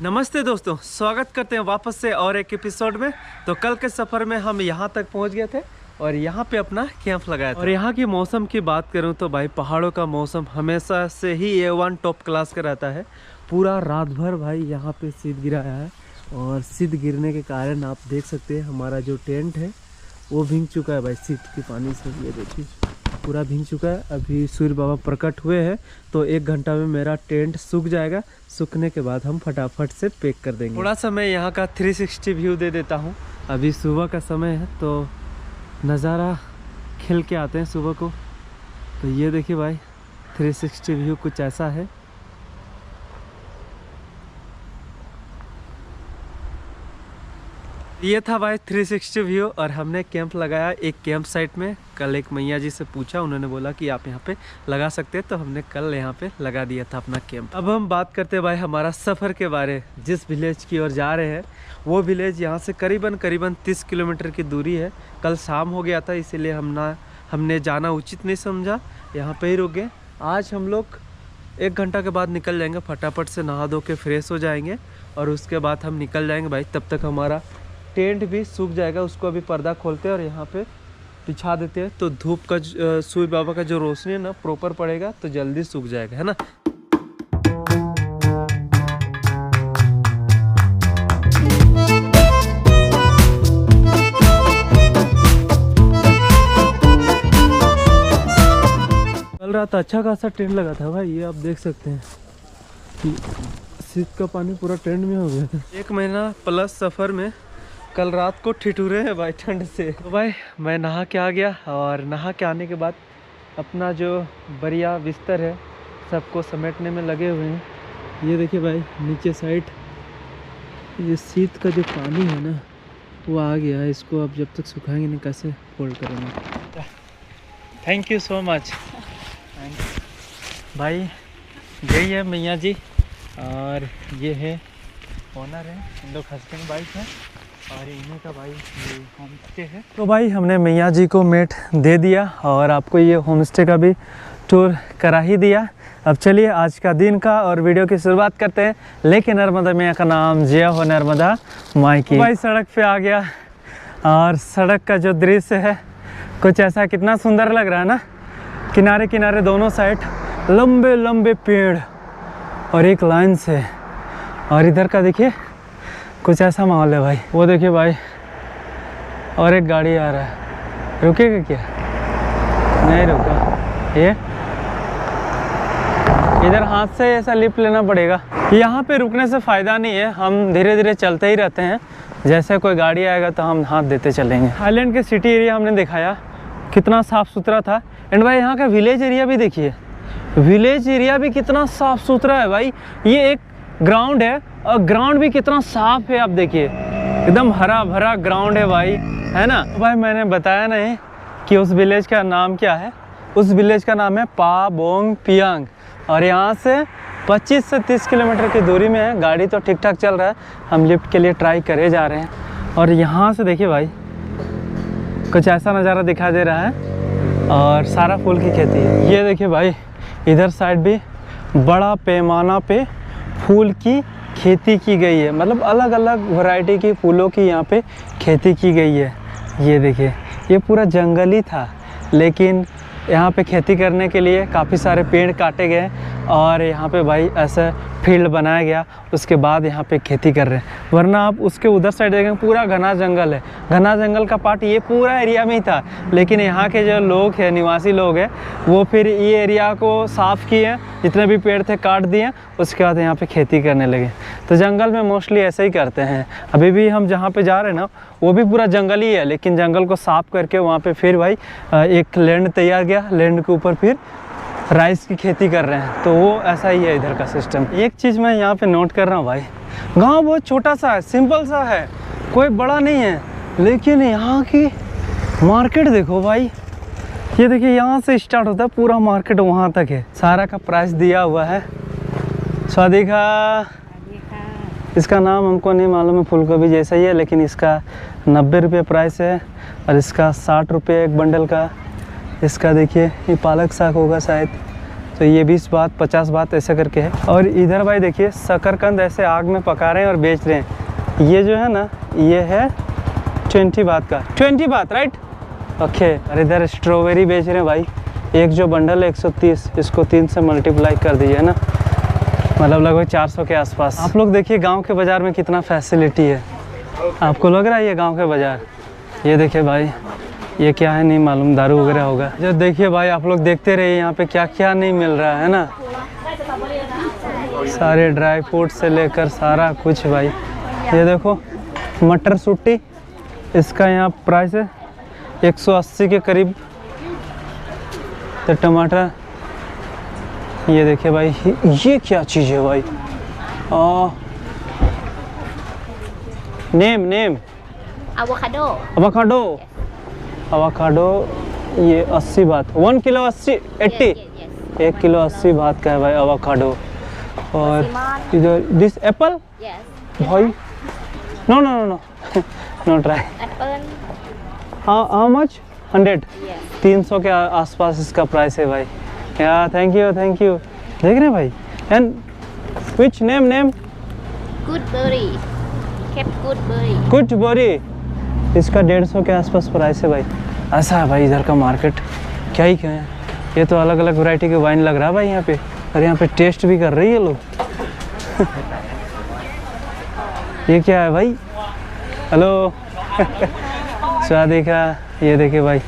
नमस्ते दोस्तों, स्वागत करते हैं वापस से और एक एपिसोड में। तो कल के सफ़र में हम यहाँ तक पहुँच गए थे और यहाँ पे अपना कैंप लगाया था। और यहाँ की मौसम की बात करूँ तो भाई पहाड़ों का मौसम हमेशा से ही A1 टॉप क्लास का रहता है। पूरा रात भर भाई यहाँ पे शीत गिराया है और शीत गिरने के कारण आप देख सकते हैं हमारा जो टेंट है वो भीग चुका है भाई शीत के पानी से। ये देखिए पूरा भीग चुका है। अभी सूर्य बाबा प्रकट हुए हैं तो 1 घंटा में मेरा टेंट सूख जाएगा। सूखने के बाद हम फटाफट से पैक कर देंगे। थोड़ा सा मैं यहाँ का 360 व्यू दे देता हूँ। अभी सुबह का समय है तो नज़ारा खिल के आते हैं सुबह को। तो ये देखिए भाई 360 व्यू कुछ ऐसा है। ये था भाई 360 व्यू और हमने कैंप लगाया एक कैंप साइट में। कल एक मैया जी से पूछा, उन्होंने बोला कि आप यहाँ पे लगा सकते हैं, तो हमने कल यहाँ पे लगा दिया था अपना कैंप। अब हम बात करते हैं भाई हमारा सफ़र के बारे। जिस विलेज की ओर जा रहे हैं वो विलेज यहाँ से करीबन 30 किलोमीटर की दूरी है। कल शाम हो गया था इसीलिए हमने जाना उचित नहीं समझा, यहाँ पर ही रुक गए। आज हम लोग 1 घंटा के बाद निकल जाएंगे। फटाफट से नहा धो के फ्रेश हो जाएंगे और उसके बाद हम निकल जाएंगे भाई। तब तक हमारा टेंट भी सूख जाएगा। उसको अभी पर्दा खोलते हैं और यहाँ पे बिछा देते हैं तो धूप का सूर्य बाबा का जो रोशनी है ना प्रॉपर पड़ेगा तो जल्दी सूख जाएगा, है ना। कल रात अच्छा खासा टेंट लगा था भाई। ये आप देख सकते हैं कि शीत का पानी पूरा टेंट में हो गया था। 1 महीना प्लस सफ़र में कल रात को ठिठुरे हैं भाई ठंड से। तो भाई मैं नहा के आ गया और नहा के आने के बाद अपना जो बढ़िया बिस्तर है सबको समेटने में लगे हुए हैं। ये देखिए भाई नीचे साइड ये शीत का जो पानी है ना वो आ गया है। इसको अब जब तक सुखाएंगे नहीं कैसे फोल्ड करेंगे। थैंक यू सो मच भाई। यही है मैया जी और ये है ओनर है, इन लोग हस्बैंड वाइफ है और इन्हीं का भाई ये होम स्टे है। तो भाई हमने मैया जी को मेट दे दिया और आपको ये होम स्टे का भी टूर करा ही दिया। अब चलिए आज का दिन का और वीडियो की शुरुआत करते हैं। लेकिन नर्मदा मैया का नाम जय हो नर्मदा माई की। भाई सड़क पे आ गया और सड़क का जो दृश्य है कुछ ऐसा कितना सुंदर लग रहा है ना। किनारे किनारे दोनों साइड लंबे लंबे पेड़ और एक लाइन से, और इधर का देखिए कुछ ऐसा माहौल है भाई। वो देखिए भाई और एक गाड़ी आ रहा है, रुकेगा क्या? नहीं रुका। ये इधर हाथ से ऐसा लिफ्ट लेना पड़ेगा। यहाँ पे रुकने से फ़ायदा नहीं है, हम धीरे धीरे चलते ही रहते हैं। जैसे कोई गाड़ी आएगा तो हम हाथ देते चलेंगे। थाईलैंड के सिटी एरिया हमने दिखाया कितना साफ़ सुथरा था। एंड भाई यहाँ का विलेज एरिया भी देखिए, विलेज एरिया भी कितना साफ़ सुथरा है भाई। ये एक ग्राउंड है और ग्राउंड भी कितना साफ है। आप देखिए एकदम हरा भरा ग्राउंड है भाई, है ना। भाई मैंने बताया नहीं कि उस विलेज का नाम क्या है। उस विलेज का नाम है पा बोंग पियांग और यहाँ से 25 से 30 किलोमीटर की दूरी में है। गाड़ी तो ठीक ठाक चल रहा है, हम लिफ्ट के लिए ट्राई करे जा रहे हैं। और यहाँ से देखिए भाई कुछ ऐसा नज़ारा दिखाई दे रहा है और सारा फूल की खेती है। ये देखिए भाई इधर साइड भी बड़ा पैमाना पे फूल की खेती की गई है, मतलब अलग अलग वैरायटी की फूलों की यहाँ पे खेती की गई है। ये देखिए ये पूरा जंगल ही था लेकिन यहाँ पे खेती करने के लिए काफ़ी सारे पेड़ काटे गए और यहाँ पे भाई ऐसा फील्ड बनाया गया। उसके बाद यहाँ पे खेती कर रहे हैं, वरना आप उसके उधर साइड देखेंगे पूरा घना जंगल है। घना जंगल का पार्ट ये पूरा एरिया में ही था, लेकिन यहाँ के जो लोग हैं, निवासी लोग हैं, वो फिर ये एरिया को साफ़ किए, जितने भी पेड़ थे काट दिए, उसके बाद यहाँ पे खेती करने लगे। तो जंगल में मोस्टली ऐसे ही करते हैं। अभी भी हम जहाँ पे जा रहे हैं ना वो भी पूरा जंगल ही है, लेकिन जंगल को साफ़ करके वहाँ पे फिर भाई एक लैंड तैयार किया। लैंड के ऊपर फिर राइस की खेती कर रहे हैं। तो वो ऐसा ही है इधर का सिस्टम। एक चीज़ मैं यहाँ पे नोट कर रहा हूँ भाई, गांव बहुत छोटा सा है, सिंपल सा है, कोई बड़ा नहीं है, लेकिन यहाँ की मार्केट देखो भाई। ये देखिए यहाँ से स्टार्ट होता है पूरा मार्केट वहाँ तक है। सारा का प्राइस दिया हुआ है। स्वादिका इसका नाम हमको नहीं मालूम है, फूलगोभी जैसा ही है, लेकिन इसका 90 रुपये प्राइस है और इसका 60 रुपये एक बंडल का। इसका देखिए ये पालक साग होगा शायद, तो ये 20 बात 50 बात ऐसा करके है। और इधर भाई देखिए शकरकंद ऐसे आग में पका रहे हैं और बेच रहे हैं। ये जो है ना ये है 20 बात का, 20 बात राइट, ओके। और इधर स्ट्रॉबेरी बेच रहे हैं भाई, एक जो बंडल है 130, इसको 3 से मल्टीप्लाई कर दीजिए ना, मतलब लगभग 400 के आसपास। आप लोग देखिए गांव के बाज़ार में कितना फैसिलिटी है, आपको लग रहा है ये गांव के बाज़ार। ये देखिए भाई ये क्या है नहीं मालूम, दारू वगैरह होगा। जो देखिए भाई आप लोग देखते रहिए यहाँ पे क्या क्या नहीं मिल रहा है ना, सारे ड्राई फ्रूट से लेकर सारा कुछ भाई। ये देखो मटर सूटी, इसका यहाँ प्राइस है 180 के करीब। तो टमाटर, ये देखिए भाई ये क्या चीज़ है भाई, नेम Avocado. अवाकाडो, अवाकाडो ये 80 बात, 1 किलो 80 80, Yes. 1 किलो 80 बात का है भाई अवाकाडो। और इधर दिस एप्पल Yes. भाई, no no no no no try. Apple. How much 100, Yes. 300 के आसपास इसका प्राइस है भाई। या थैंक यू देख रहे हैं भाई। And which name Goodberry. Cape Goodberry. कुछ बोरी, इसका 150 के आसपास प्राइस है भाई। ऐसा है भाई इधर का मार्केट, क्या ही कहें। ये तो अलग अलग वैरायटी के वाइन लग रहा है भाई यहाँ पे, और यहाँ पे टेस्ट भी कर रही है लोग। ये क्या है भाई, हेलो स्वादी का। ये देखिए भाई,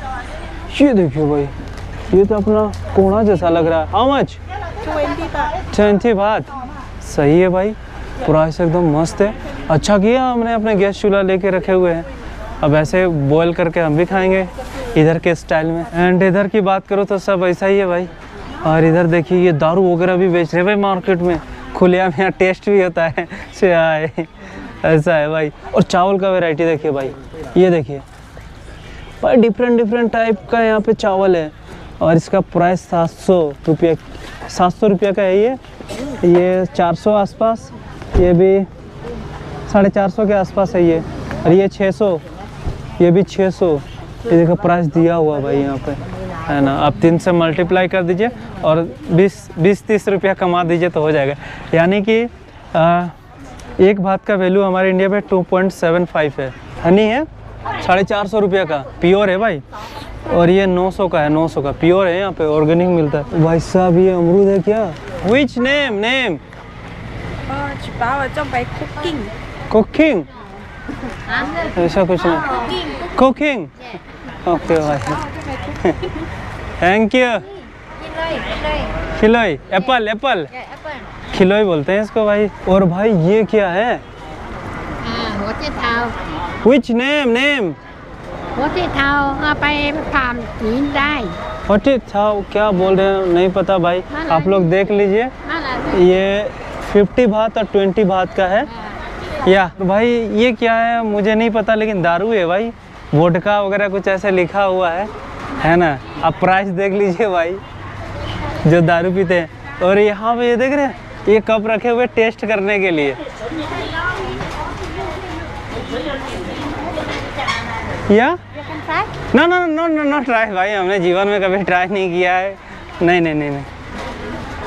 ये देखिए भाई, ये तो अपना कोड़ा जैसा लग रहा है। हाउ मच 20 बात, सही है भाई, प्राइस एकदम मस्त है। अच्छा किया हमने अपने गैस चूल्हा लेके रखे हुए हैं, अब ऐसे बॉयल करके हम भी खाएंगे इधर के स्टाइल में। एंड इधर की बात करो तो सब ऐसा ही है भाई। और इधर देखिए ये दारू वगैरह भी बेच रहे हैं भाई मार्केट में, खुलेआम यहाँ टेस्ट भी होता है चाय, ऐसा है भाई। और चावल का वैरायटी देखिए भाई, ये देखिए भाई डिफरेंट टाइप का यहाँ पे चावल है। और इसका प्राइस 700 रुपये का है। ये 400 आसपास, ये भी 450 के आसपास है ये। और ये 600, ये भी 600। ये देखो प्राइस दिया हुआ भाई यहाँ पे है ना। आप 3 से मल्टीप्लाई कर दीजिए और 20-30 रुपया कमा दीजिए तो हो जाएगा। यानी कि एक भात का वैल्यू हमारे इंडिया में 2.75 है। हनी है 450 रुपये का, प्योर है भाई। और ये 900 का है, 900 का प्योर है, यहाँ पे ऑर्गेनिक मिलता है भाई साहब। ये अमरूद है क्या, which name Chị bảo ở trong bài cooking. Cooking, ऐसा कुछ नहीं, कुकिंग, ओके भाई थैंक यू। खिलोई, एप्पल Apple. खिलोई बोलते हैं इसको भाई। और भाई ये क्या है,หัวไชเท้า विच नेम หัวไชเท้าเอาไปทำกินได้ व्हाट इट था, क्या बोल रहे हैं नहीं पता भाई, आप लोग देख लीजिए। นั่นแหละ ये 50 बात और 20 बात का है। या भाई ये क्या है मुझे नहीं पता, लेकिन दारू है भाई, वोडका वगैरह कुछ ऐसे लिखा हुआ है ना। आप प्राइस देख लीजिए भाई, जो दारू पीते हैं। और यहाँ पे ये देख रहे हैं, ये कप रखे हुए टेस्ट करने के लिए। या नो ट्राई भाई, हमने जीवन में कभी ट्राई नहीं किया है। नहीं।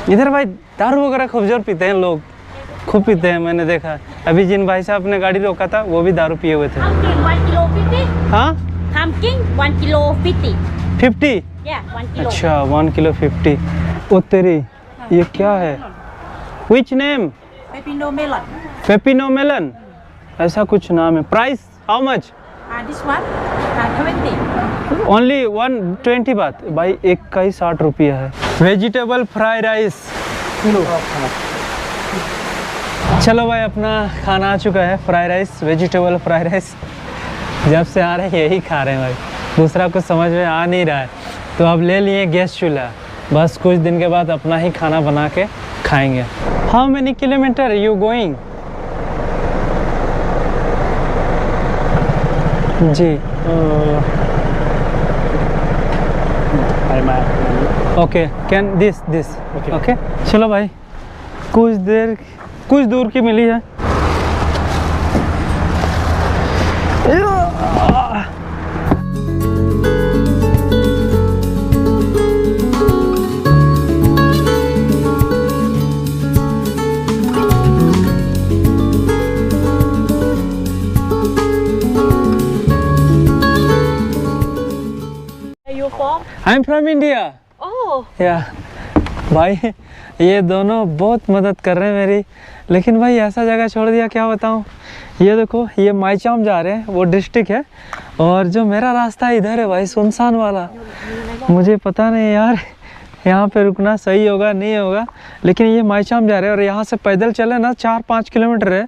इधर भाई दारू वगैरह खूब जोर पीते हैं लोग, खूब पीते हैं, मैंने देखा। अभी जिन भाई साहब ने गाड़ी रोका था वो भी दारू पिए हुए थे। Pumpkin 1 kilo 50. हाँ Pumpkin 1 kilo 50. 50, Yeah, 1 kilo. अच्छा 1 किलो 50। ओ तेरी, ये क्या है, which name Pepino melon. Pepino melon, ऐसा कुछ नाम है। Price how much, This one 20. Only 120 बात भाई, एक का ही 60 रुपया है। वेजिटेबल फ्राई राइस, चलो भाई अपना खाना आ चुका है, fry rice, vegetable fry rice. जब से आ रहे हैं यही खा रहे हैं भाई, दूसरा कुछ समझ में आ नहीं रहा है। तो अब ले लिए गैस चूल्हा, बस कुछ दिन के बाद अपना ही खाना बना के खाएंगे। How many kilometre you going, जी ओके कैन दिस ओके। चलो भाई कुछ दूर की मिली है। from? I am from India. Oh. या भाई ये दोनों बहुत मदद कर रहे हैं मेरी, लेकिन भाई ऐसा जगह छोड़ दिया, क्या बताऊँ। ये देखो, ये माईचाम जा रहे हैं, वो डिस्ट्रिक्ट है, और जो मेरा रास्ता इधर है भाई, सुनसान वाला। मुझे पता नहीं यार यहाँ पे रुकना सही होगा नहीं होगा, लेकिन ये माईचाम जा रहे हैं और यहाँ से पैदल चले ना 4-5 किलोमीटर है,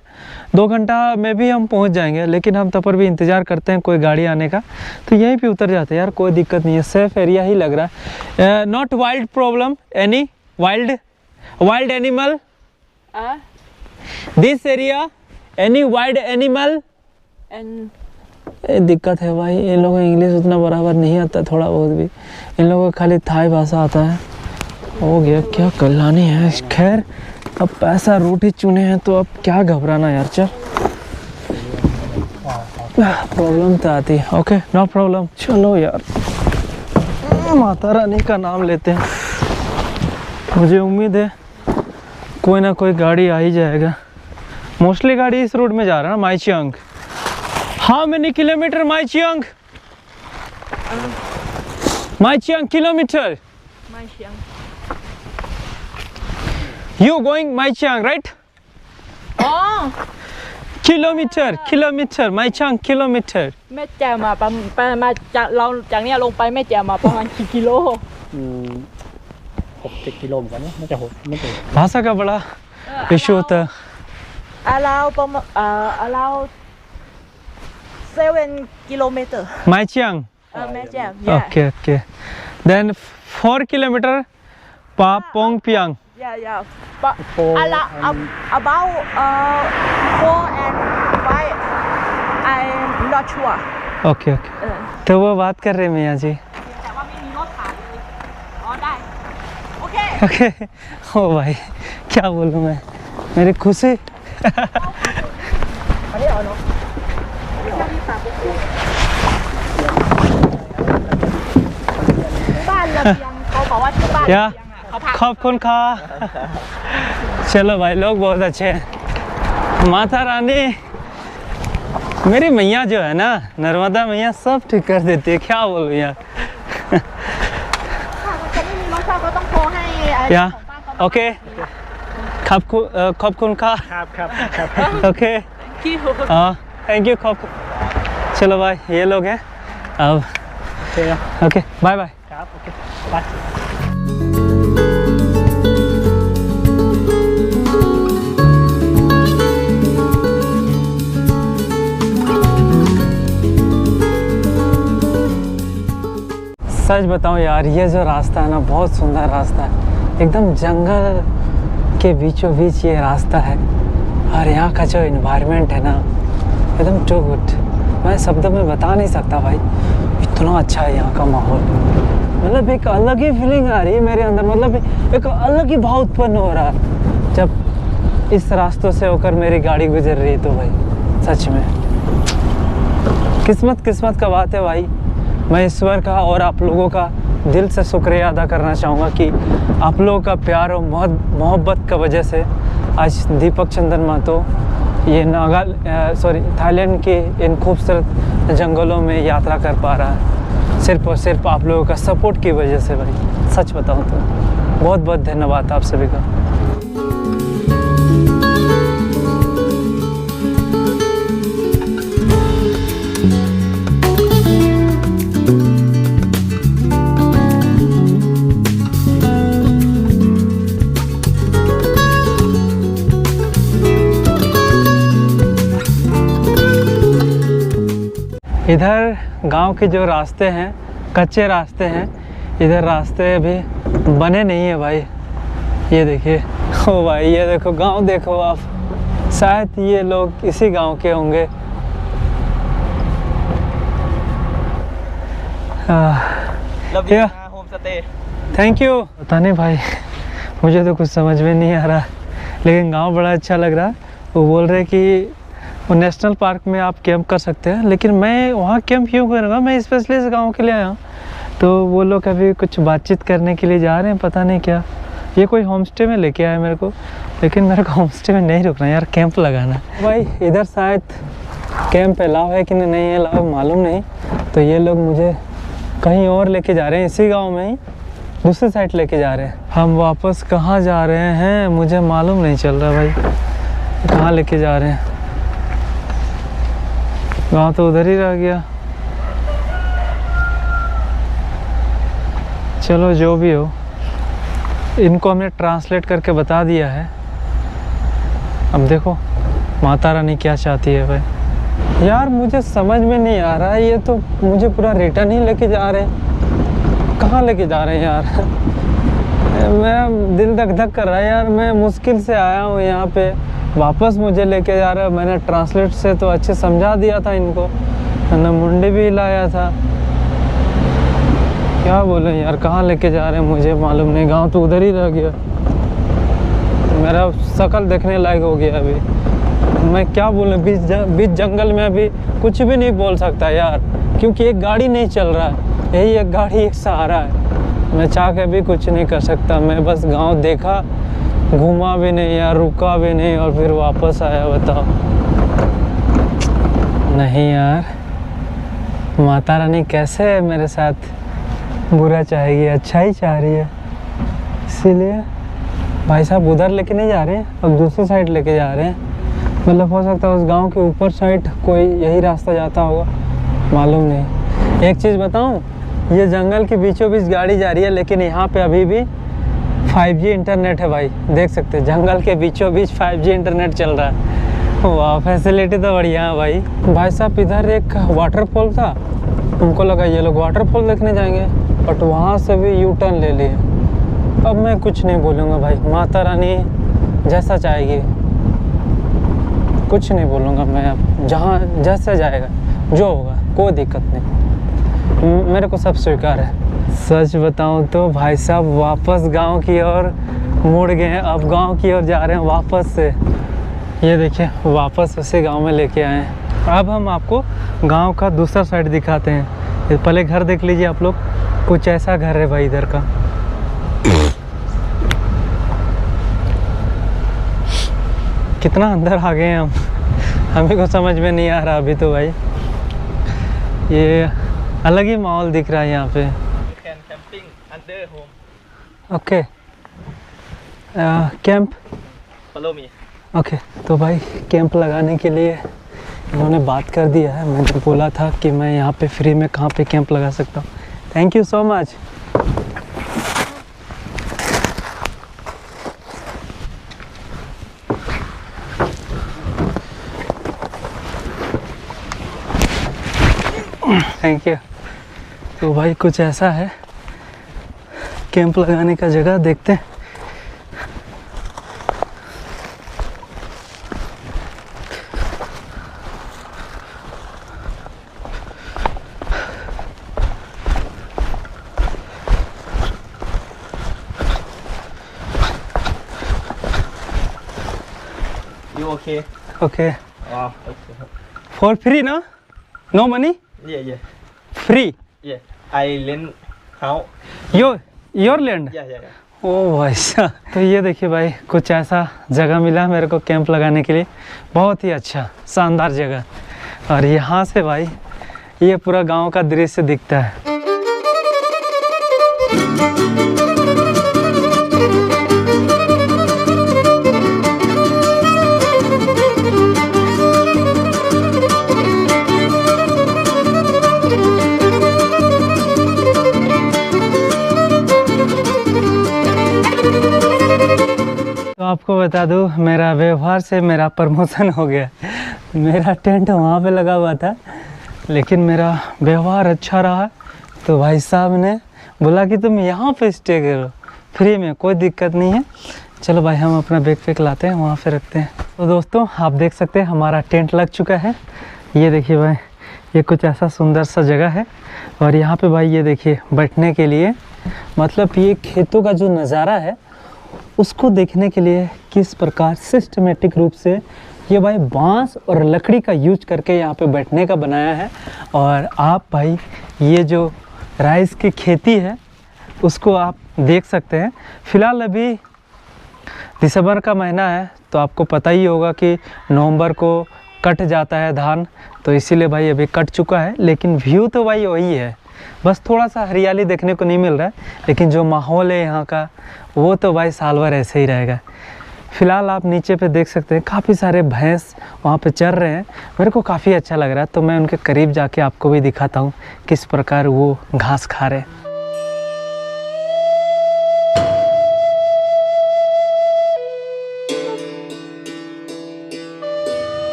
2 घंटा में भी हम पहुँच जाएंगे। लेकिन हम तब पर भी इंतज़ार करते हैं कोई गाड़ी आने का, तो यहीं पे उतर जाते हैं यार, कोई दिक्कत नहीं है, सेफ एरिया ही लग रहा है। Not wild problem any wild animal this area, any wild animal. And दिक्कत है भाई, इन लोगों को इंग्लिश उतना बराबर नहीं आता, थोड़ा बहुत भी, इन लोगों को खाली थाई भाषा आता है। हो गया, क्या कल्लानी है। खैर अब पैसा रोटी चुने हैं तो अब क्या घबराना यार, चल प्रॉब्लम तो आती है। ओके नो प्रॉब्लम, चलो यार माता रानी का नाम लेते हैं। मुझे उम्मीद है कोई ना कोई गाड़ी आ ही जाएगा। मोस्टली गाड़ी इस रूट में जा रहा है ना, माईचियांग। How many kilometer Maichiang? Maichiang kilometer. Maichiang. You going Maichiang, right? Oh. Kilometer, Maichiang kilometer. แม่แจ่มมาจากเราจากเนี้ยลงไปแม่แจ่มมาประมาณกี่กิโล 6-7 กิโลเหมือนกันนะน่าจะ6ไม่ถึง भाषा का बड़ा इशू होता है। around ประมาณaround 7 kilometer Maichiang. แม่แจ่ม yeah Okay. Then 4 kilometer Papongpiang. yeah about 4 and 5 I'm not sure Okay. तो वो बात कर रहे हैं मियाँ जी। แต่ว่าไม่มีรถผ่านเลยอ๋อได้โอเค ओके ओ भाई क्या बोलूँ मैं, मेरी खुशी। อันนี้เอาเนาะบ้านระเบียงเขาบอกว่าที่บ้านระเบีย या งอ่ะเขาพัก खप खुन खा। चलो भाई, लोग बहुत अच्छे हैं। माता रानी मेरी मैया जो है ना, नर्मदा मैया, सब ठीक कर देती है, क्या बोलूँ यार। ถ้ามันจะไม่มีรถเช่าก็ต้องโทรให้ไอ้ या ของบ้านเขา ओके खप खुन खा। ครับ ओके คิว हाँ थैंक यू खप। चलो भाई, ये लोग हैं अब। โอเคนะ ओके बाय बाय। ครับโอเคไป सच बताऊं यार, ये जो रास्ता है ना, बहुत सुंदर रास्ता है, एकदम जंगल के बीचों बीच ये रास्ता है। और यहाँ का जो इन्वायरमेंट है ना, एकदम टू गुड, मैं शब्दों में बता नहीं सकता भाई, इतना अच्छा है यहाँ का माहौल। मतलब एक अलग ही फीलिंग आ रही है मेरे अंदर, मतलब एक अलग ही भाव उत्पन्न हो रहा है जब इस रास्तों से होकर मेरी गाड़ी गुजर रही है। तो भाई सच में किस्मत का बात है भाई। मैं ईश्वर का और आप लोगों का दिल से शुक्रिया अदा करना चाहूँगा कि आप लोगों का प्यार और मोहब्बत का वजह से आज दीपक चंदन महतो ये थाईलैंड के इन खूबसूरत जंगलों में यात्रा कर पा रहा है, सिर्फ और सिर्फ आप लोगों का सपोर्ट की वजह से भाई। सच बताऊँ तो बहुत बहुत धन्यवाद आप सभी का। इधर गांव के जो रास्ते हैं, कच्चे रास्ते हैं, इधर रास्ते अभी बने नहीं है भाई। ये देखिए, ओ भाई ये देखो गांव देखो आप, शायद ये लोग इसी गांव के होंगे। Home stay thank you. पता नहीं भाई, मुझे तो कुछ समझ में नहीं आ रहा, लेकिन गांव बड़ा अच्छा लग रहा है। वो बोल रहे कि वो नेशनल पार्क में आप कैंप कर सकते हैं, लेकिन मैं वहाँ कैंप क्यों करूँगा, मैं स्पेशली इस गाँव के लिए आया हूँ। तो वो लोग अभी कुछ बातचीत करने के लिए जा रहे हैं, पता नहीं क्या। ये कोई होम स्टे में लेके आया मेरे को, लेकिन मेरे को होम स्टे में नहीं रुकना यार, कैंप लगाना भाई। इधर शायद कैंप अलाउ है कि नहीं अलाउ मालूम नहीं। तो ये लोग मुझे कहीं और लेके जा रहे हैं, इसी गांव में ही दूसरी साइड लेके जा रहे हैं। हम वापस कहाँ जा रहे हैं मुझे मालूम नहीं चल रहा भाई, कहाँ लेके जा रहे हैं। गांव तो उधर ही रह गया। चलो जो भी हो, इनको हमने ट्रांसलेट करके बता दिया है। अब देखो माता रानी क्या चाहती है भाई। यार मुझे समझ में नहीं आ रहा है, ये तो मुझे पूरा रिटर्न ही लेके जा रहे हैं। कहाँ लेके जा रहे हैं यार? मैं दिल धक धक कर रहा है यार, मैं मुश्किल से आया हूँ यहाँ पे, वापस मुझे लेके जा रहा है। मैंने ट्रांसलेट से तो अच्छे समझा दिया था इनको, मैंने मुंडी भी हिलाया था। क्या बोले यार, कहाँ लेके जा रहे हैं मुझे मालूम नहीं। गांव तो उधर ही रह गया, मेरा शक्ल देखने लायक हो गया। अभी मैं क्या बोलूं, बीच जंगल में अभी कुछ भी नहीं बोल सकता यार, क्योंकि एक गाड़ी नहीं चल रहा है। यही एक गाड़ी एक सहारा है, मैं चाह के भी कुछ नहीं कर सकता। मैं बस गांव देखा, घूमा भी नहीं यार, रुका भी नहीं और फिर वापस आया। बताओ। नहीं यार, माता रानी कैसे मेरे साथ बुरा चाहेगी, अच्छा ही चाह रही है। इसीलिए भाई साहब उधर लेके नहीं जा रहे हैं, अब दूसरी साइड लेके जा रहे हैं। मतलब हो सकता है उस गांव के ऊपर साइड कोई यही रास्ता जाता होगा, मालूम नहीं। एक चीज़ बताऊं, ये जंगल के बीचों बीच गाड़ी जा रही है, लेकिन यहाँ पे अभी भी 5G इंटरनेट है भाई, देख सकते हैं। जंगल के बीचों बीच 5G इंटरनेट चल रहा है। वाह, फैसिलिटी तो बढ़िया है भाई। भाई साहब इधर एक वाटरफॉल था, उनको लगा ये लोग वाटरफॉल देखने जाएंगे, बट वहाँ से भी यू टर्न ले लिए। अब मैं कुछ नहीं बोलूँगा भाई, माता रानी जैसा चाहेगी, कुछ नहीं बोलूँगा मैं। अब जहाँ जैसा जाएगा, जो होगा, कोई दिक्कत नहीं, मेरे को सब स्वीकार है। सच बताऊँ तो भाई साहब वापस गांव की ओर मुड़ गए हैं, अब गांव की ओर जा रहे हैं वापस से। ये देखिए वापस उसी गांव में लेके आए हैं। अब हम आपको गांव का दूसरा साइड दिखाते हैं। पहले घर देख लीजिए आप लोग, कुछ ऐसा घर है भाई इधर का। कितना अंदर आ गए हैं हम, हमें को समझ में नहीं आ रहा अभी तो भाई। ये अलग ही माहौल दिख रहा है यहाँ पे। Okay, camp. Follow me. Okay, तो भाई कैंप लगाने के लिए इन्होंने बात कर दिया है। मैंने बोला था कि मैं यहाँ पे फ्री में कहाँ पे कैंप लगा सकता हूँ। Thank you so much. Thank you. तो भाई कुछ ऐसा है कैंप लगाने का जगह, देखते हैं। You okay? Okay, Wow. Okay. For free ना, no money, Yeah. Free. Yeah. I lend house. Your land. Yeah. ओ भाई साहब, तो ये देखिए भाई कुछ ऐसा जगह मिला मेरे को कैंप लगाने के लिए, बहुत ही अच्छा शानदार जगह। और यहाँ से भाई ये पूरा गांव का दृश्य दिखता है। तो आपको बता दूं, मेरा व्यवहार से मेरा प्रमोशन हो गया। मेरा टेंट वहाँ पे लगा हुआ था, लेकिन मेरा व्यवहार अच्छा रहा, तो भाई साहब ने बोला कि तुम यहाँ पे स्टे करो फ्री में, कोई दिक्कत नहीं है। चलो भाई हम अपना बैग पैक लाते हैं, वहाँ पे रखते हैं। तो दोस्तों आप देख सकते हैं हमारा टेंट लग चुका है। ये देखिए भाई, ये कुछ ऐसा सुंदर सा जगह है। और यहाँ पे भाई ये देखिए बैठने के लिए, मतलब ये खेतों का जो नज़ारा है उसको देखने के लिए किस प्रकार सिस्टमेटिक रूप से ये भाई बांस और लकड़ी का यूज करके यहाँ पे बैठने का बनाया है। और आप भाई ये जो राइस की खेती है उसको आप देख सकते हैं। फ़िलहाल अभी दिसंबर का महीना है, तो आपको पता ही होगा कि नवंबर को कट जाता है धान, तो इसीलिए भाई अभी कट चुका है। लेकिन व्यू तो भाई वही है, बस थोड़ा सा हरियाली देखने को नहीं मिल रहा है, लेकिन जो माहौल है यहाँ का वो तो भाई साल भर ऐसे ही रहेगा। फ़िलहाल आप नीचे पे देख सकते हैं काफ़ी सारे भैंस वहाँ पे चर रहे हैं। मेरे को काफ़ी अच्छा लग रहा है, तो मैं उनके करीब जाके आपको भी दिखाता हूँ किस प्रकार वो घास खा रहे हैं।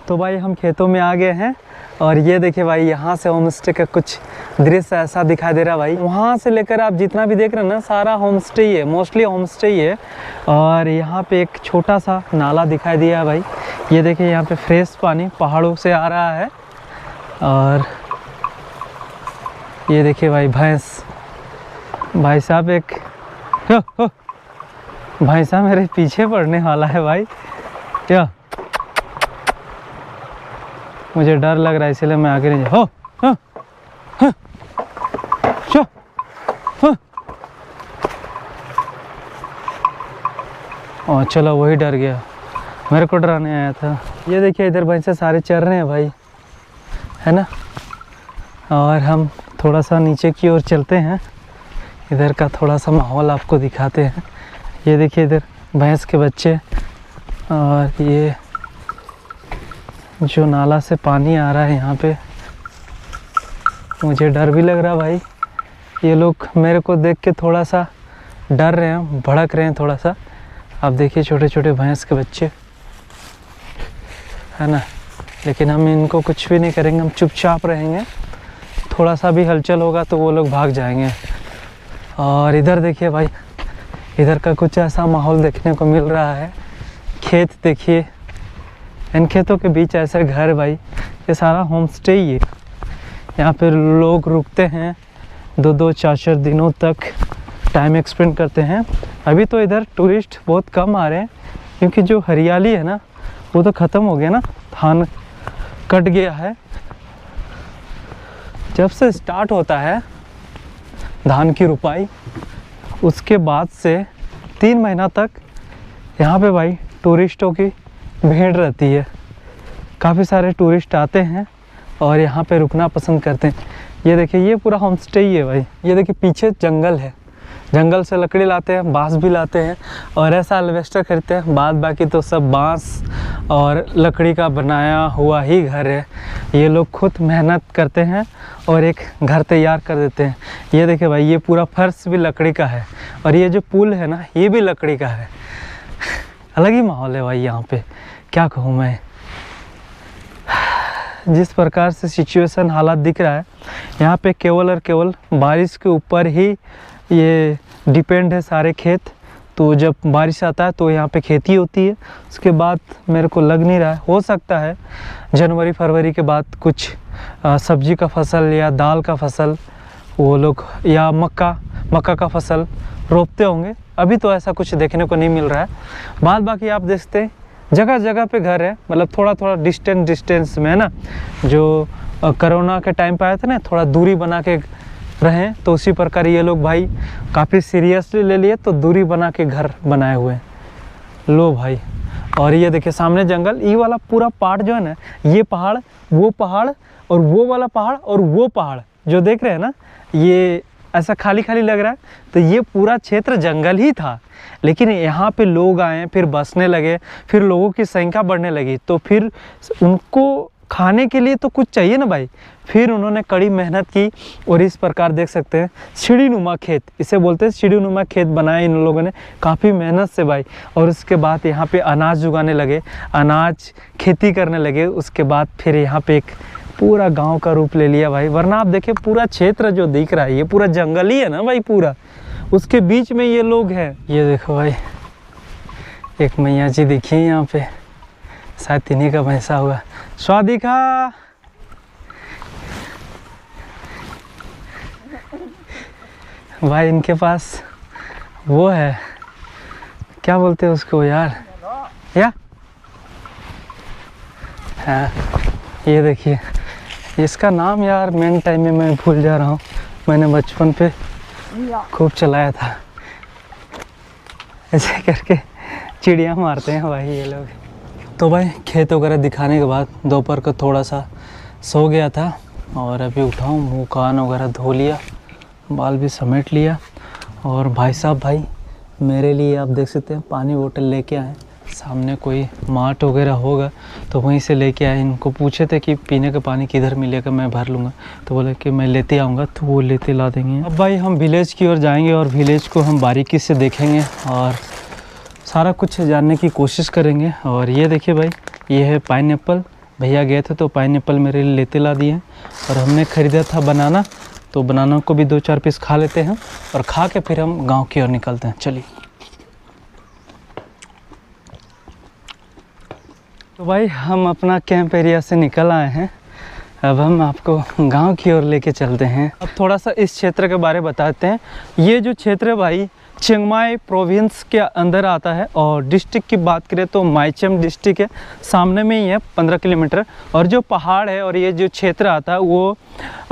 तो भाई हम खेतों में आ गए हैं और ये देखिए भाई यहाँ से होम स्टे का कुछ दृश्य ऐसा दिखाई दे रहा है भाई। वहाँ से लेकर आप जितना भी देख रहे हैं ना, सारा होम स्टे ही है, मोस्टली होम स्टे ही है। और यहाँ पे एक छोटा सा नाला दिखाई दिया है भाई। ये देखिए यहाँ पे फ्रेश पानी पहाड़ों से आ रहा है। और ये देखिए भाई भैंस, भाई साहब एक भाई साहब मेरे पीछे पड़ने वाला है भाई। क्या मुझे डर लग रहा है, इसलिए मैं आगे नहीं हो। और चलो वही डर गया, मेरे को डराने आया था। ये देखिए इधर भैंसे सारे चर रहे हैं भाई, है ना। और हम थोड़ा सा नीचे की ओर चलते हैं, इधर का थोड़ा सा माहौल आपको दिखाते हैं। ये देखिए इधर भैंस के बच्चे, और ये जो नाला से पानी आ रहा है यहाँ पे, मुझे डर भी लग रहा भाई। ये लोग मेरे को देख के थोड़ा सा डर रहे हैं, भड़क रहे हैं थोड़ा सा। आप देखिए छोटे छोटे भैंस के बच्चे, है ना। लेकिन हम इनको कुछ भी नहीं करेंगे, हम चुपचाप रहेंगे। थोड़ा सा भी हलचल होगा तो वो लोग भाग जाएंगे। और इधर देखिए भाई, इधर का कुछ ऐसा माहौल देखने को मिल रहा है। खेत देखिए, इन खेतों के बीच ऐसे घर भाई, ये सारा होम स्टे ही है। यहाँ पे लोग रुकते हैं, 2-2 4-4 दिनों तक टाइम एक्सपेंड करते हैं। अभी तो इधर टूरिस्ट बहुत कम आ रहे हैं, क्योंकि जो हरियाली है ना वो तो ख़त्म हो गया ना, धान कट गया है। जब से स्टार्ट होता है धान की रुपाई, उसके बाद से 3 महीना तक यहाँ पे भाई टूरिस्टों की भीड़ रहती है। काफ़ी सारे टूरिस्ट आते हैं और यहाँ पे रुकना पसंद करते हैं। ये देखिए ये पूरा होम स्टे ही है भाई। ये देखिए पीछे जंगल है, जंगल से लकड़ी लाते हैं, बांस भी लाते हैं और ऐसा अल्वेस्टर खरीदते हैं। बाद बाकी तो सब बांस और लकड़ी का बनाया हुआ ही घर है। ये लोग खुद मेहनत करते हैं और एक घर तैयार कर देते हैं। ये देखिए भाई, ये पूरा फर्श भी लकड़ी का है और ये जो पुल है ना, ये भी लकड़ी का है। अलग ही माहौल है भाई यहाँ पे, क्या कहूँ मैं। जिस प्रकार से सिचुएशन हालात दिख रहा है यहाँ पे, केवल और केवल बारिश के ऊपर ही ये डिपेंड है सारे खेत। तो जब बारिश आता है तो यहाँ पे खेती होती है। उसके बाद मेरे को लग नहीं रहा है, हो सकता है जनवरी फरवरी के बाद कुछ सब्जी का फसल या दाल का फसल वो लोग, या मक्का का फसल रोपते होंगे। अभी तो ऐसा कुछ देखने को नहीं मिल रहा है। बाद बाकी आप देखते हैं जगह जगह पे घर है, मतलब थोड़ा थोड़ा डिस्टेंस में है ना। जो कोरोना के टाइम पे आए थे ना, थोड़ा दूरी बना के रहें, तो उसी प्रकार ये लोग भाई काफ़ी सीरियसली ले लिए, तो दूरी बना के घर बनाए हुए हैं। लो भाई, और ये देखिए सामने जंगल, ये वाला पूरा पार्ट जो है ना, ये पहाड़, वो पहाड़ और वो वाला पहाड़ और वो पहाड़ जो देख रहे हैं ना, ये ऐसा खाली खाली लग रहा है। तो ये पूरा क्षेत्र जंगल ही था, लेकिन यहाँ पे लोग आए, फिर बसने लगे, फिर लोगों की संख्या बढ़ने लगी, तो फिर उनको खाने के लिए तो कुछ चाहिए ना भाई। फिर उन्होंने कड़ी मेहनत की और इस प्रकार देख सकते हैं सीढ़ी नुमा खेत, इसे बोलते हैं सीढ़ी नुमा खेत बनाए इन लोगों ने काफ़ी मेहनत से भाई। और उसके बाद यहाँ पे अनाज उगाने लगे, अनाज खेती करने लगे। उसके बाद फिर यहाँ पे एक पूरा गांव का रूप ले लिया भाई। वरना आप देखिए पूरा क्षेत्र जो दिख रहा है ये पूरा जंगल ही है ना भाई पूरा, उसके बीच में ये लोग हैं। ये देखो भाई, एक मैया जी दिखिए यहाँ पे, शायद इन्हीं का भैंसा हुआ। स्वादिका भाई, इनके पास वो है क्या बोलते हैं उसको यार, या हाँ ये देखिए इसका नाम यार मेन टाइम में मैं भूल जा रहा हूँ। मैंने बचपन पे खूब चलाया था। ऐसे करके चिड़िया मारते हैं भाई ये लोग। तो भाई खेत वगैरह दिखाने के बाद दोपहर को थोड़ा सा सो गया था और अभी उठाऊँ, मुँह कान वगैरह धो लिया, बाल भी समेट लिया। और भाई साहब भाई मेरे लिए आप देख सकते हैं पानी बोतल लेके आए। सामने कोई मार्ट वगैरह होगा तो वहीं से लेके आए। इनको पूछे थे कि पीने का पानी किधर मिलेगा, मैं भर लूँगा, तो बोले कि मैं लेते आऊँगा, तो वो लेते ला देंगे। अब भाई हम विलेज की ओर जाएंगे और विलेज को हम बारीकी से देखेंगे और सारा कुछ जानने की कोशिश करेंगे। और ये देखिए भाई ये है पाइनएप्पल। भैया गए थे तो पाइनएप्पल मेरे लिए लेते ला दिए। और हमने ख़रीदा था बनाना, तो बनाना को भी 2-4 पीस खा लेते हैं और खा के फिर हम गांव की ओर निकलते हैं। चलिए। तो भाई हम अपना कैंप एरिया से निकल आए हैं। अब हम आपको गांव की ओर लेके चलते हैं। अब थोड़ा सा इस क्षेत्र के बारे में बताते हैं। ये जो क्षेत्र है भाई चिंग माई प्रोविंस के अंदर आता है और डिस्ट्रिक्ट की बात करें तो माइचम डिस्ट्रिक्ट है, सामने में ही है 15 किलोमीटर। और जो पहाड़ है और ये जो क्षेत्र आता है वो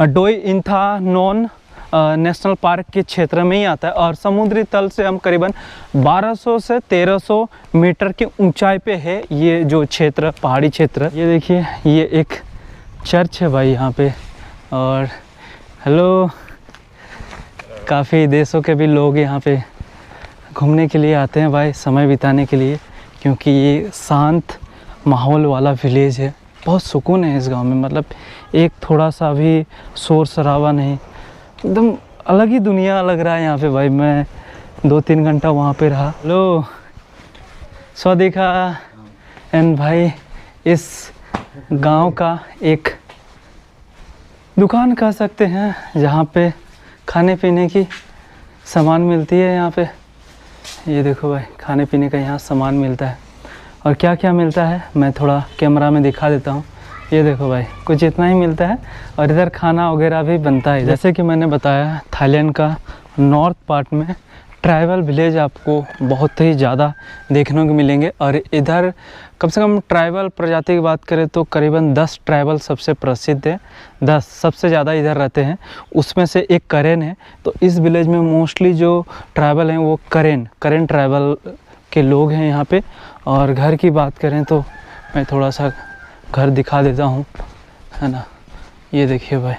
डोई इंथा नॉन नेशनल पार्क के क्षेत्र में ही आता है। और समुद्री तल से हम करीबन 1200 से 1300 मीटर की ऊंचाई पे है ये जो क्षेत्र, पहाड़ी क्षेत्र। ये देखिए ये एक चर्च है भाई यहाँ पे। और हेलो, काफ़ी देशों के भी लोग यहाँ पे घूमने के लिए आते हैं भाई, समय बिताने के लिए, क्योंकि ये शांत माहौल वाला विलेज है। बहुत सुकून है इस गांव में, मतलब एक थोड़ा सा भी शोर शराबा नहीं, एकदम अलग ही दुनिया लग रहा है यहाँ पे भाई। मैं 2-3 घंटा वहाँ पे रहा। हेलो स्वादिका। एंड भाई इस गांव का एक दुकान कह सकते हैं जहाँ पे खाने पीने की सामान मिलती है। यहाँ पे ये देखो भाई खाने पीने का यहाँ सामान मिलता है। और क्या क्या मिलता है मैं थोड़ा कैमरा में दिखा देता हूँ। ये देखो भाई कुछ इतना ही मिलता है और इधर खाना वगैरह भी बनता है। जैसे कि मैंने बताया थाईलैंड का नॉर्थ पार्ट में ट्राइबल विलेज आपको बहुत ही ज़्यादा देखने को मिलेंगे। और इधर कम से कम ट्राइबल प्रजाति की बात करें तो करीबन 10 ट्राइबल सबसे प्रसिद्ध है, 10 सबसे ज़्यादा इधर रहते हैं। उसमें से एक करेन है। तो इस विलेज में मोस्टली जो ट्राइबल हैं वो करेन ट्राइबल के लोग हैं यहाँ पे। और घर की बात करें तो मैं थोड़ा सा घर दिखा देता हूँ, है ना। ये देखिए भाई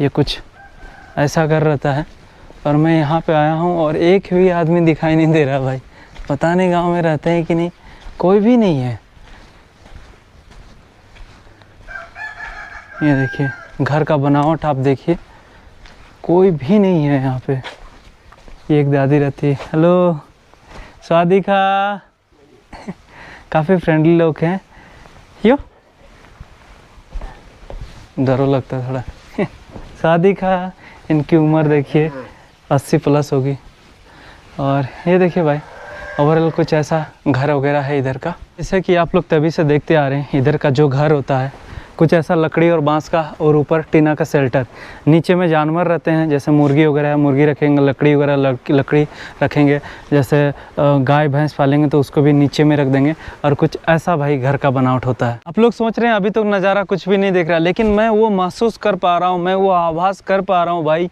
ये कुछ ऐसा घर रहता है। और मैं यहाँ पे आया हूँ और एक भी आदमी दिखाई नहीं दे रहा भाई, पता नहीं गांव में रहते हैं कि नहीं, कोई भी नहीं है। ये देखिए घर का बनावट आप देखिए, कोई भी नहीं है यहाँ पे। ये एक दादी रहती है। हेलो स्वादिका। काफ़ी फ्रेंडली लोग हैं। यो डरो लगता है थोड़ा। स्वादिका। इनकी उम्र देखिए 80 प्लस होगी। और ये देखिए भाई ओवरऑल कुछ ऐसा घर वगैरह है इधर का। जैसे कि आप लोग तभी से देखते आ रहे हैं इधर का जो घर होता है कुछ ऐसा लकड़ी और बांस का, और ऊपर टीना का शेल्टर। नीचे में जानवर रहते हैं जैसे मुर्गी वगैरह है, मुर्गी रखेंगे, लकड़ी वगैरह लकड़ी रखेंगे। जैसे गाय भैंस पालेंगे तो उसको भी नीचे में रख देंगे। और कुछ ऐसा भाई घर का बनावट होता है। आप लोग सोच रहे हैं अभी तो नज़ारा कुछ भी नहीं देख रहा, लेकिन मैं वो महसूस कर पा रहा हूँ, मैं वो आभास कर पा रहा हूँ भाई।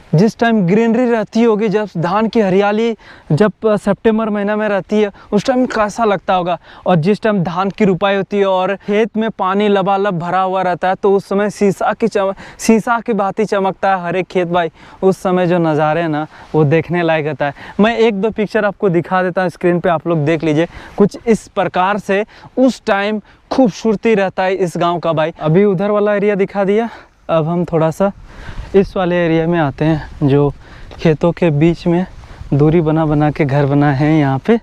जिस टाइम ग्रीनरी रहती होगी, जब धान की हरियाली जब सितंबर महीना में रहती है उस टाइम कैसा लगता होगा। और जिस टाइम धान की रुपाई होती है और खेत में पानी लबालब भरा हुआ रहता है तो उस समय शीशा की भांति चमकता है हर एक खेत भाई। उस समय जो नज़ारे हैं ना वो देखने लायक रहता है। मैं 1-2 पिक्चर आपको दिखा देता हूँ स्क्रीन पर, आप लोग देख लीजिए। कुछ इस प्रकार से उस टाइम खूबसूरती रहता है इस गाँव का भाई। अभी उधर वाला एरिया दिखा दिया, अब हम थोड़ा सा इस वाले एरिया में आते हैं जो खेतों के बीच में दूरी बना के घर बना है यहाँ पे।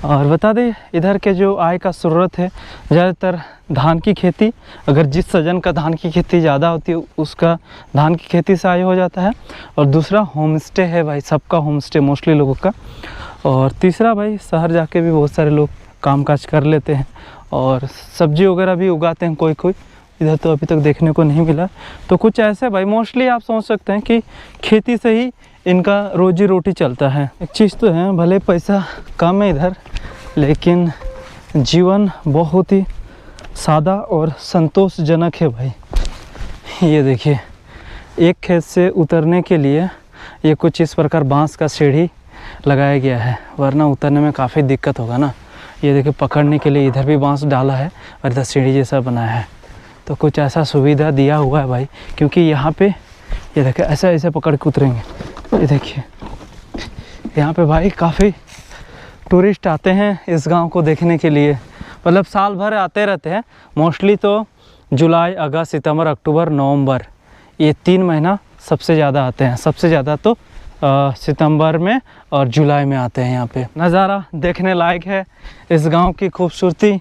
और बता दें इधर के जो आय का स्रोत है ज़्यादातर धान की खेती। अगर जिस सजन का धान की खेती ज़्यादा होती है उसका धान की खेती से आय हो जाता है। और दूसरा होम स्टे है भाई, सबका होम स्टे मोस्टली लोगों का। और तीसरा भाई शहर जाके भी बहुत सारे लोग कामकाज कर लेते हैं और सब्जी वगैरह भी उगाते हैं कोई। इधर तो अभी तक देखने को नहीं मिला। तो कुछ ऐसे भाई मोस्टली आप सोच सकते हैं कि खेती से ही इनका रोजी रोटी चलता है। एक चीज़ तो है, भले पैसा कम है इधर, लेकिन जीवन बहुत ही सादा और संतोषजनक है भाई। ये देखिए, एक खेत से उतरने के लिए ये कुछ इस प्रकार बांस का सीढ़ी लगाया गया है, वरना उतरने में काफ़ी दिक्कत होगा ना। ये देखिए, पकड़ने के लिए इधर भी बांस डाला है और इधर सीढ़ी जैसा बनाया है, तो कुछ ऐसा सुविधा दिया हुआ है भाई। क्योंकि यहाँ पे ये देखिए ऐसे ऐसे पकड़ के उतरेंगे। ये देखिए यहाँ पे भाई काफ़ी टूरिस्ट आते हैं इस गांव को देखने के लिए, मतलब साल भर आते रहते हैं। मोस्टली तो जुलाई, अगस्त, सितंबर, अक्टूबर, नवंबर, ये 3 महीना सबसे ज़्यादा आते हैं। सबसे ज़्यादा तो सितंबर में और जुलाई में आते हैं। यहाँ पे नज़ारा देखने लायक है। इस गांव की खूबसूरती,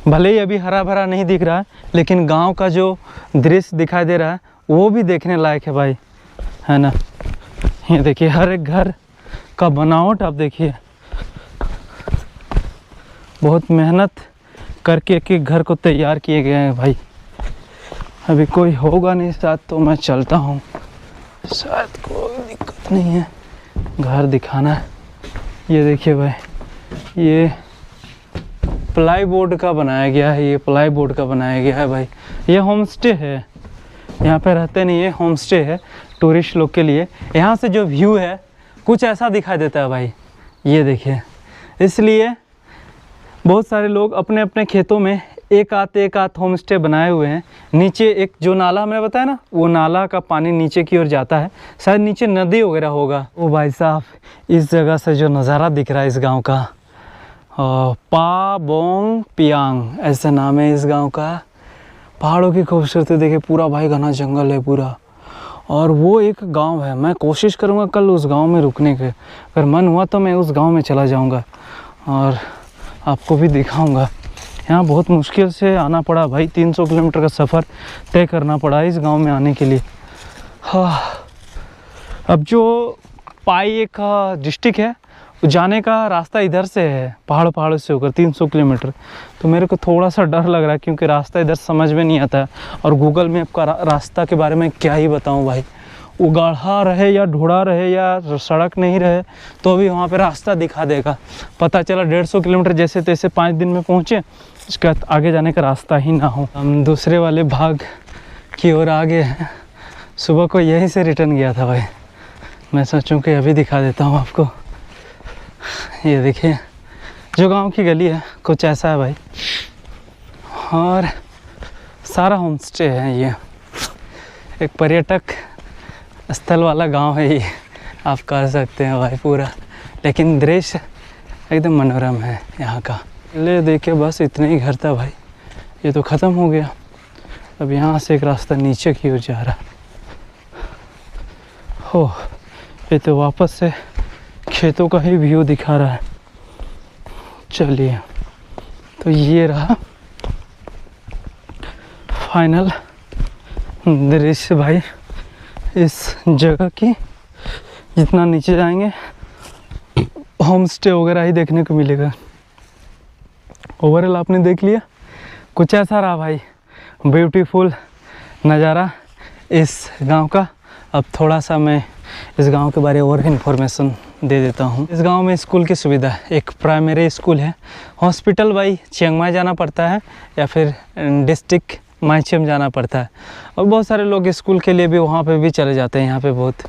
भले ही अभी हरा भरा नहीं दिख रहा है, लेकिन गांव का जो दृश्य दिखाई दे रहा है वो भी देखने लायक है भाई, है ना। ये देखिए, हर एक घर का बनावट आप देखिए, बहुत मेहनत करके एक एक घर को तैयार किए गए हैं भाई। अभी कोई होगा नहीं साथ, तो मैं चलता हूँ, शायद कोई दिक्कत नहीं है। घर दिखाना है। ये देखिए भाई, ये प्लाई बोर्ड का बनाया गया है, ये प्लाई बोर्ड का बनाया गया है भाई। ये होम स्टे है, यहाँ पे रहते नहीं है, होम स्टे है टूरिस्ट लोग के लिए। यहाँ से जो व्यू है कुछ ऐसा दिखाई देता है भाई, ये देखिए। इसलिए बहुत सारे लोग अपने अपने खेतों में एक आध होम स्टे बनाए हुए हैं। नीचे एक जो नाला मैंने बताया ना, वो नाला का पानी नीचे की ओर जाता है, शायद नीचे नदी वगैरह होगा। ओ भाई साहब, इस जगह से जो नज़ारा दिख रहा है इस गांव का, पा बोंग पियांग ऐसा नाम है इस गांव का। पहाड़ों की खूबसूरती देखिए, पूरा भाई घना जंगल है पूरा, और वो एक गांव है। मैं कोशिश करूंगा कल उस गांव में रुकने के, अगर मन हुआ तो मैं उस गांव में चला जाऊंगा और आपको भी दिखाऊंगा। यहाँ बहुत मुश्किल से आना पड़ा भाई, 300 किलोमीटर का सफ़र तय करना पड़ा इस गांव में आने के लिए। हाँ, अब जो पाई एक डिस्ट्रिक्ट है, जाने का रास्ता इधर से है, पहाड़ों से होकर 300 किलोमीटर। तो मेरे को थोड़ा सा डर लग रहा है, क्योंकि रास्ता इधर समझ में नहीं आता है, और गूगल मैप का रास्ता के बारे में क्या ही बताऊं भाई। वो गाढ़ा रहे या ढूढ़ा रहे या सड़क नहीं रहे, तो भी वहाँ पे रास्ता दिखा देगा। पता चला 150 किलोमीटर जैसे तैसे 5 दिन में पहुँचे, उसके बाद आगे जाने का रास्ता ही ना हो। हम दूसरे वाले भाग की ओर आगे हैं। सुबह को यहीं से रिटर्न गया था भाई, मैं सोचूं कि अभी दिखा देता हूँ आपको। ये देखिए, जो गांव की गली है कुछ ऐसा है भाई, और सारा होम स्टे है। ये एक पर्यटक स्थल वाला गांव है ये, आप कह सकते हैं भाई पूरा, लेकिन दृश्य एकदम मनोरम है यहाँ का। ले देखिए, बस इतने ही घर था भाई, ये तो ख़त्म हो गया। अब यहाँ से एक रास्ता नीचे की ओर जा रहा हो, ये तो वापस से खेतों का ही व्यू दिखा रहा है। चलिए, तो ये रहा फाइनल दृश्य भाई इस जगह की। जितना नीचे जाएंगे होम स्टे वगैरह ही देखने को मिलेगा। ओवरऑल आपने देख लिया, कुछ ऐसा रहा भाई ब्यूटीफुल नज़ारा इस गांव का। अब थोड़ा सा मैं इस गांव के बारे में और इन्फॉर्मेशन दे देता हूं। इस गांव में स्कूल की सुविधा है, एक प्राइमरी स्कूल है। हॉस्पिटल भाई चिंग माई जाना पड़ता है या फिर डिस्ट्रिक्ट माइचम जाना पड़ता है, और बहुत सारे लोग स्कूल के लिए भी वहाँ पे भी चले जाते हैं। यहाँ पे बहुत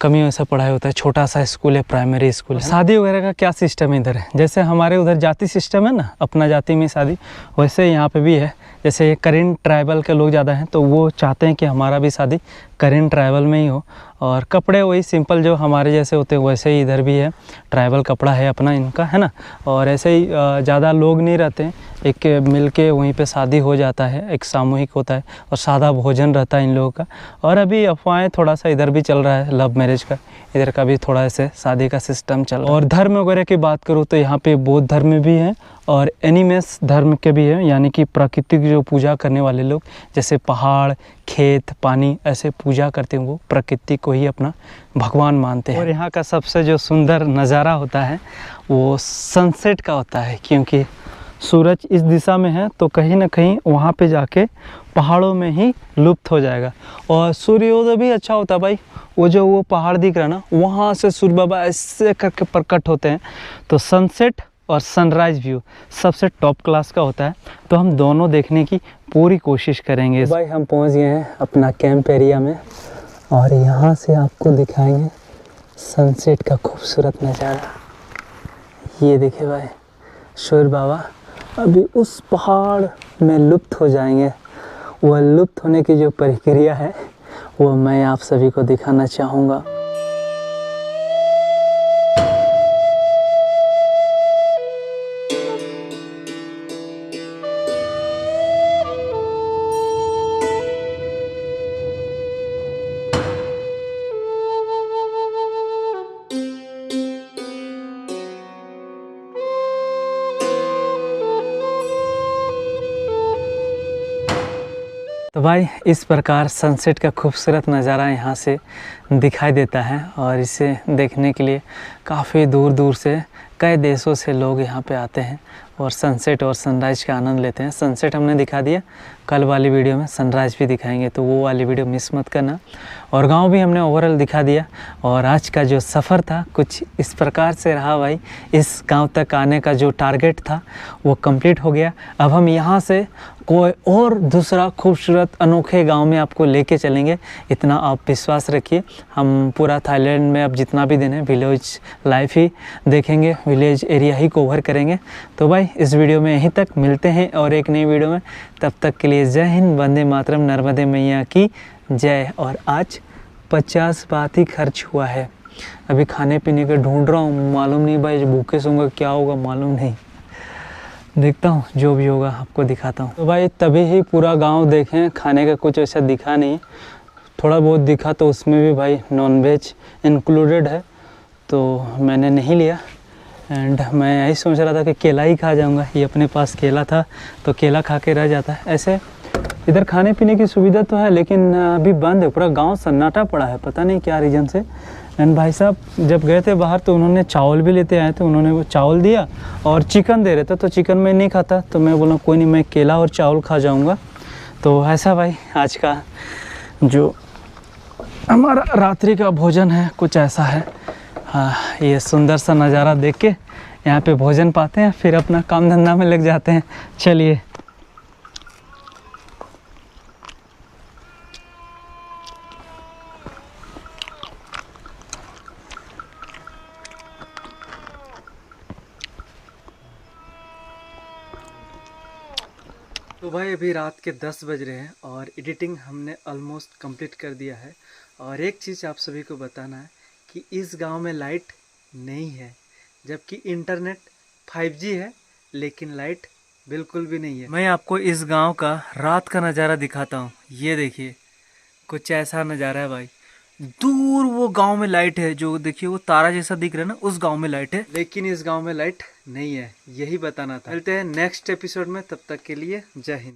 कमी वैसा पढ़ाई होता है, छोटा सा स्कूल है, प्राइमरी स्कूल है। शादी वगैरह का क्या सिस्टम है इधर है, जैसे हमारे उधर जाति सिस्टम है ना, अपना जाति में शादी, वैसे यहाँ पे भी है। जैसे करेन ट्राइबल के लोग ज़्यादा हैं, तो वो चाहते हैं कि हमारा भी शादी करेन ट्राइबल में ही हो, और कपड़े वही सिंपल जो हमारे जैसे होते हैं वैसे ही इधर भी है, ट्राइबल कपड़ा है अपना इनका, है ना। और ऐसे ही ज़्यादा लोग नहीं रहते हैं, एक मिल के वहीं पे शादी हो जाता है, एक सामूहिक होता है, और सादा भोजन रहता है इन लोगों का। और अभी अफवाहें थोड़ा सा इधर भी चल रहा है लव मैरिज का, इधर का भी थोड़ा ऐसे शादी का सिस्टम चल रहा है। और धर्म वगैरह की बात करूँ तो यहाँ पे बौद्ध धर्म भी हैं और एनिमस धर्म के भी हैं, यानी कि प्राकृतिक जो पूजा करने वाले लोग, जैसे पहाड़, खेत, पानी, ऐसे पूजा करते हैं, वो प्रकृति को ही अपना भगवान मानते हैं। और यहाँ का सबसे जो सुंदर नज़ारा होता है वो सनसेट का होता है, क्योंकि सूरज इस दिशा में है तो कहीं ना कहीं वहाँ पे जाके पहाड़ों में ही लुप्त हो जाएगा। और सूर्योदय भी अच्छा होता है भाई, वो पहाड़ दिख रहा है ना, वहाँ से सूर्य बाबा ऐसे करके प्रकट होते हैं। तो सनसेट और सनराइज़ व्यू सबसे टॉप क्लास का होता है, तो हम दोनों देखने की पूरी कोशिश करेंगे। भाई हम पहुँच गए हैं अपना कैंप एरिया में और यहाँ से आपको दिखाएंगे सनसेट का खूबसूरत नज़ारा। ये देखिए भाई, सूर्य बाबा अभी उस पहाड़ में लुप्त हो जाएंगे। वह लुप्त होने की जो प्रक्रिया है वो मैं आप सभी को दिखाना चाहूँगा। तो भाई इस प्रकार सनसेट का खूबसूरत नज़ारा यहाँ से दिखाई देता है और इसे देखने के लिए काफ़ी दूर दूर से कई देशों से लोग यहाँ पे आते हैं और सनसेट और सनराइज़ का आनंद लेते हैं। सनसेट हमने दिखा दिया, कल वाली वीडियो में सनराइज़ भी दिखाएंगे, तो वो वाली वीडियो मिस मत करना। और गांव भी हमने ओवरऑल दिखा दिया। और आज का जो सफ़र था कुछ इस प्रकार से रहा भाई। इस गांव तक आने का जो टारगेट था वो कंप्लीट हो गया। अब हम यहाँ से कोई और दूसरा खूबसूरत अनोखे गांव में आपको लेके चलेंगे, इतना आप विश्वास रखिए। हम पूरा थाईलैंड में अब जितना भी दिन है विलेज लाइफ ही देखेंगे, विलेज एरिया ही कवर करेंगे। तो भाई इस वीडियो में यहीं तक, मिलते हैं और एक नई वीडियो में। तब तक के लिए जय हिंद, वंदे मातरम, नर्मदे मैया की जय। और आज 50 बात ही खर्च हुआ है। अभी खाने पीने के ढूंढ रहा हूँ, मालूम नहीं भाई भूखे सोऊंगा क्या होगा मालूम नहीं, देखता हूँ जो भी होगा आपको दिखाता हूँ। तो भाई तभी ही पूरा गांव देखें, खाने का कुछ ऐसा दिखा नहीं, थोड़ा बहुत दिखा तो उसमें भी भाई नॉनवेज इंक्लूडेड है, तो मैंने नहीं लिया। एंड मैं यही सोच रहा था कि केला ही खा जाऊँगा, ये अपने पास केला था तो केला खा के रह जाता है। ऐसे इधर खाने पीने की सुविधा तो है लेकिन अभी बंद है, पूरा गांव सन्नाटा पड़ा है, पता नहीं क्या रीज़न से। एंड भाई साहब जब गए थे बाहर तो उन्होंने चावल भी लेते आए थे, उन्होंने वो चावल दिया और चिकन दे रहे थे, तो चिकन मैं नहीं खाता, तो मैं बोला कोई नहीं, मैं केला और चावल खा जाऊंगा। तो ऐसा भाई आज का जो हमारा रात्रि का भोजन है कुछ ऐसा है। हाँ, ये सुंदर सा नज़ारा देख के यहाँ पे भोजन पाते हैं, फिर अपना काम धंधा में लग जाते हैं। चलिए तो भाई अभी रात के 10 बज रहे हैं और एडिटिंग हमने ऑलमोस्ट कंप्लीट कर दिया है। और एक चीज़ आप सभी को बताना है कि इस गांव में लाइट नहीं है, जबकि इंटरनेट 5G है लेकिन लाइट बिल्कुल भी नहीं है। मैं आपको इस गांव का रात का नज़ारा दिखाता हूँ। ये देखिए कुछ ऐसा नज़ारा है भाई, दूर वो गांव में लाइट है, जो देखिए वो तारा जैसा दिख रहा है ना, उस गांव में लाइट है, लेकिन इस गांव में लाइट नहीं है। यही बताना था। मिलते हैं नेक्स्ट एपिसोड में, तब तक के लिए जय हिंद।